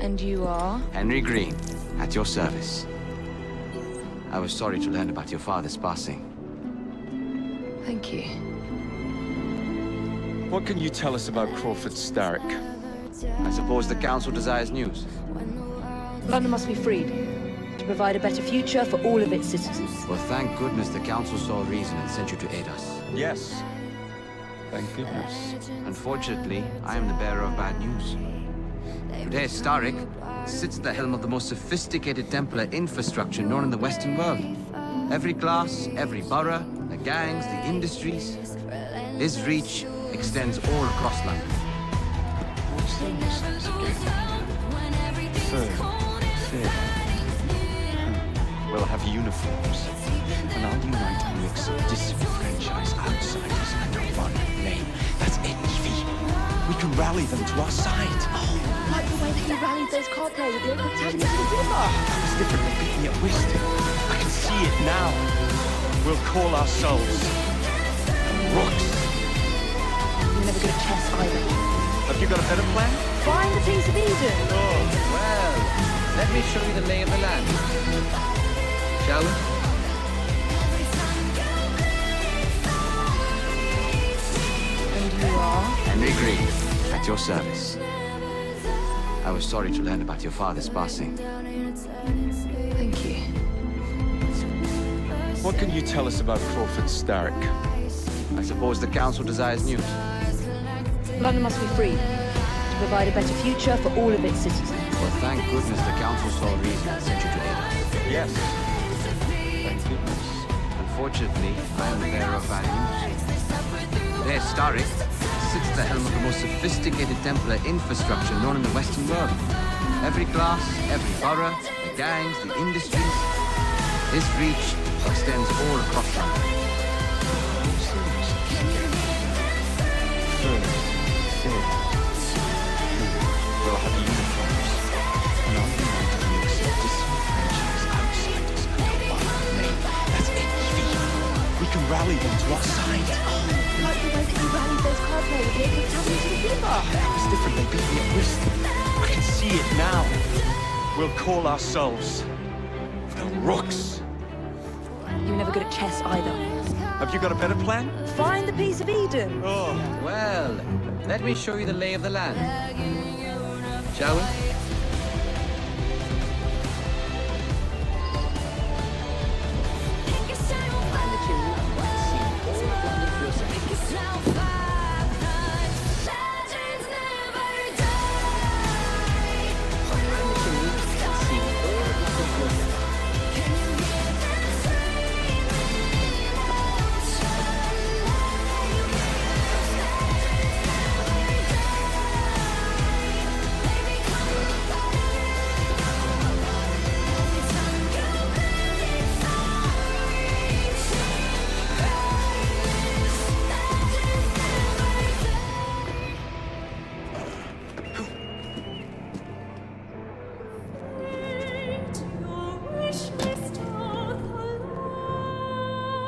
And you are? Henry Green, at your service. I was sorry to learn about your father's passing. Thank you. What can you tell us about Crawford Starrick? I suppose the Council desires news. London must be freed to provide a better future for all of its citizens. Well, thank goodness the Council saw reason and sent you to aid us. Yes. Thank goodness. Unfortunately, I am the bearer of bad news. Today, Starrick sits at the helm of the most sophisticated Templar infrastructure known in the Western world. Every class, every borough, the gangs, the industries. His reach extends all across London. What's the nuisance again? Third, fifth. We'll have uniforms, and I'll unite a mix of disenfranchised outsiders under one name. That's NEV. We can rally them to our side. Oh, like the way that you rallied those card players at the local tavern to the river. That was different than beating at whist. I can see it now. We'll call ourselves Rooks. You're never good at chess either. Have you got a better plan? Find the piece of Eden. Oh, Well, let me show you the lay of the land. Shall we? And you are? Henry Green, at your service. I was sorry to learn about your father's passing. Thank you. what can you tell us about Crawford Starrick? I suppose the Council desires news. London must be freed to provide a better future for all of its citizens. Well, thank goodness the Council saw reason and sent you to aid us. Yes. Thank goodness. Unfortunately, I am the bearer of bad news. Today, Starrick sits at the helm of the most sophisticated Templar infrastructure known in the Western world. Every class, every borough, the gangs, the industries. His reach extends all across London. We'll have uniforms, and I'll unite a mix of disenfranchised outsiders under one name. That's NEV. We can rally them to our side. Oh, like the way that you rallied those card players at the local tavern to the river. That was different than beating at whist. I can see it now. We'll call ourselves the Rooks. You were never good at chess either. Have you got a better plan? Find the piece of Eden. Oh. Well, let me show you the lay of the land. Shall we?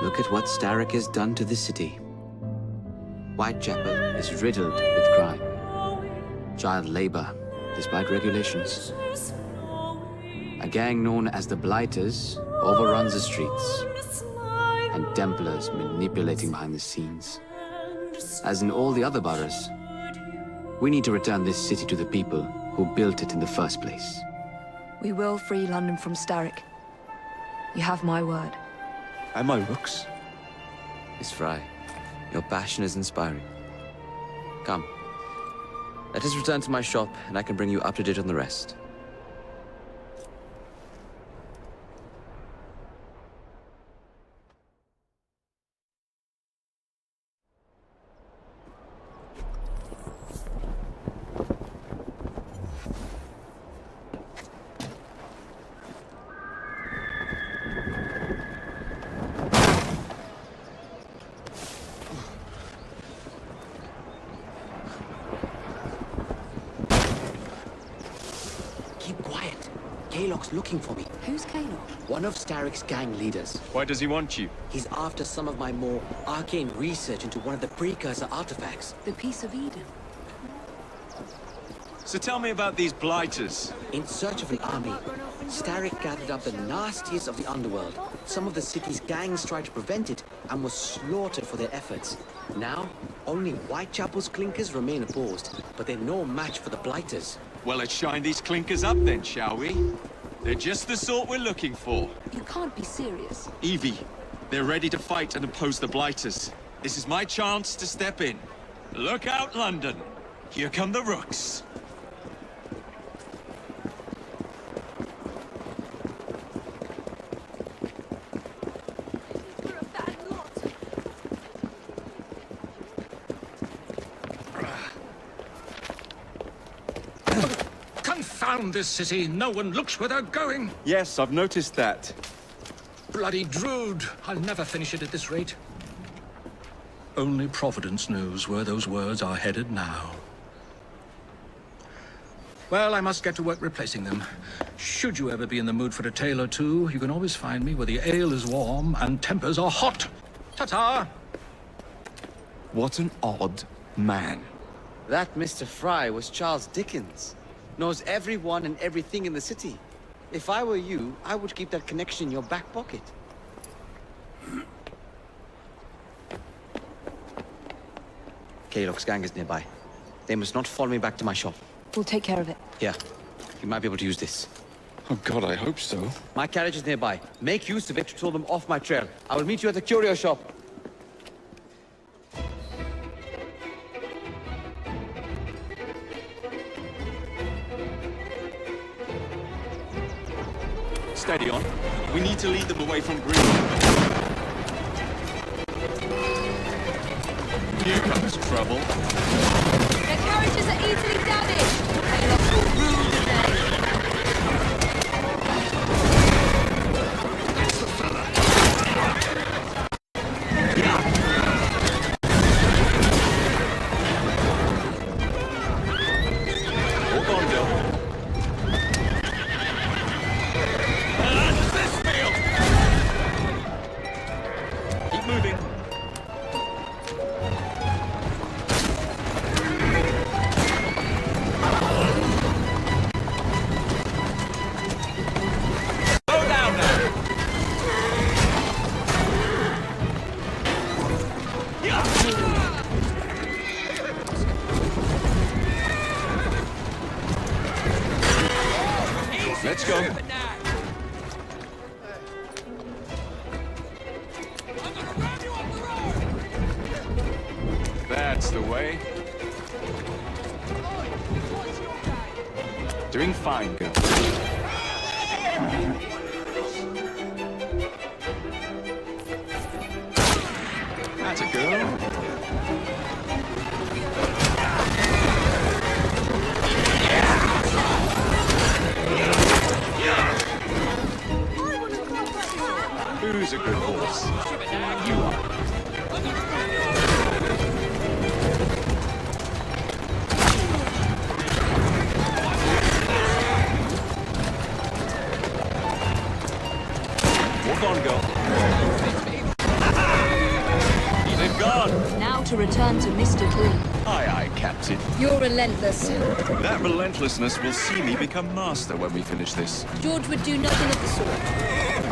Look at what Starrick has done to the city. Whitechapel is riddled with crime. Child labor, despite regulations. A gang known as the Blighters overruns the streets, and Templars manipulating behind the scenes. As in all the other boroughs, we need to return this city to the people who built it in the first place. We will free London from Starrick. You have my word. Am I Rooks? Miss Fry, your passion is inspiring. Come, let us return to my shop, and I can bring you up to date on the rest. Keep quiet. Kaylock's looking for me. Who's Kaylock? One of Starrick's gang leaders. Why does he want you? He's after some of my more arcane research into one of the precursor artifacts. The piece of Eden. So tell me about these blighters. In search of an army, Starrick gathered up the nastiest of the underworld. Some of the city's gangs tried to prevent it and were slaughtered for their efforts. Now, only Whitechapel's clinkers remain opposed, but they're no match for the blighters. Well, let's shine these clinkers up then, shall we? They're just the sort we're looking for. You can't be serious. Evie, they're ready to fight and oppose the blighters. This is my chance to step in. Look out, London. Here come the rooks. Confound this city! No one looks where they're going! Yes, I've noticed that. Bloody Drood! I'll never finish it at this rate. Only Providence knows where those words are headed now. Well, I must get to work replacing them. Should you ever be in the mood for a tale or two, you can always find me where the ale is warm and tempers are hot. Ta-ta! What an odd man. That Mr. Fry was Charles Dickens. Knows everyone and everything in the city. If I were you, I would keep that connection in your back pocket. Kaylock's gang is nearby. They must not follow me back to my shop. We'll take care of it. Here, you might be able to use this. Oh God, I hope so. My carriage is nearby. Make use of it to throw them off my trail. I will meet you at the curio shop. Steady on. We need to lead them away from Green. Here comes trouble. Their carriages are easily damaged. Kaylock will rule the day. Hold on, Bill. Keep moving. Slow down now. Let's go. That's the way. Doing fine, girl. That's a girl. Who's a good horse? You are. Walk on, girl. They've gone. Now to return to Mr. Green. Aye, aye, Captain. You're relentless. That relentlessness will see me become master when we finish this. George would do nothing of the sort.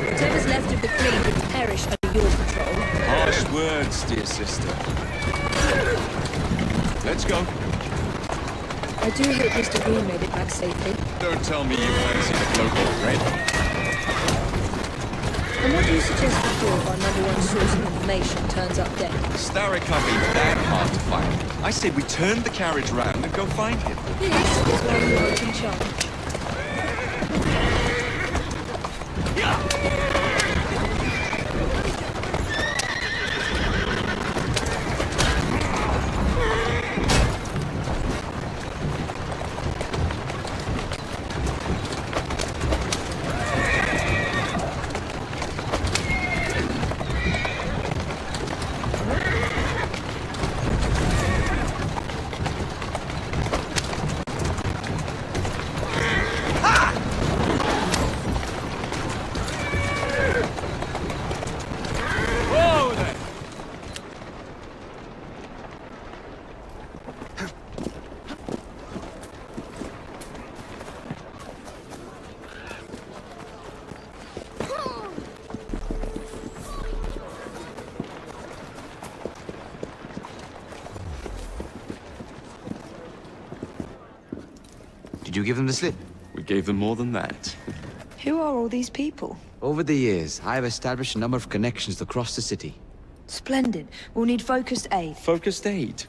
Whatever's left of the Queen would perish under your control. Harsh words, dear sister. Let's go. I do hope Mr. Green made it back safely. Don't tell me you fancy the cloak of red. And what do you suggest we do if our #1 source of information turns up dead? Starrick can't be that hard to find. I say we turn the carriage round and go find him. This is why you are in charge. Did you give them the slip? We gave them more than that. Who are all these people? Over the years, I have established a number of connections across the city. Splendid. We'll need focused aid. Focused aid.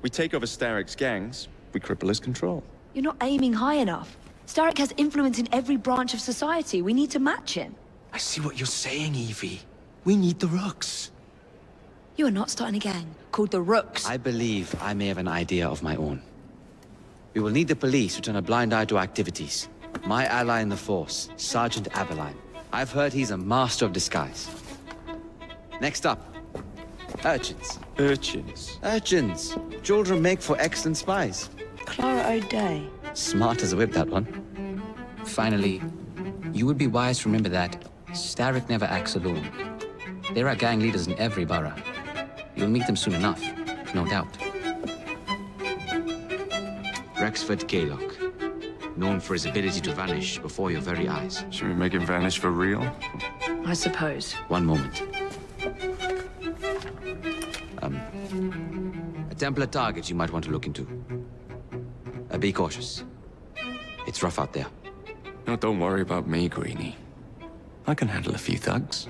We take over Starrick's gangs, we cripple his control. You're not aiming high enough. Starrick has influence in every branch of society. We need to match him. I see what you're saying, Evie. We need the Rooks. You are not starting a gang called the Rooks. I believe I may have an idea of my own. We will need the police to turn a blind eye to activities. My ally in the force, Sergeant Aberline. I've heard he's a master of disguise. Next up, urchins. Urchins. Urchins. Children make for excellent spies. Clara O'Day. Smart as a whip, that one. Finally, you would be wise to remember that Starrick never acts alone. There are gang leaders in every borough. You'll meet them soon enough, no doubt. Rexford Kaylock, known for his ability to vanish before your very eyes. Should we make him vanish for real? I suppose. One moment. A Templar target you might want to look into. Be cautious. It's rough out there. No, don't worry about me, Greenie. I can handle a few thugs.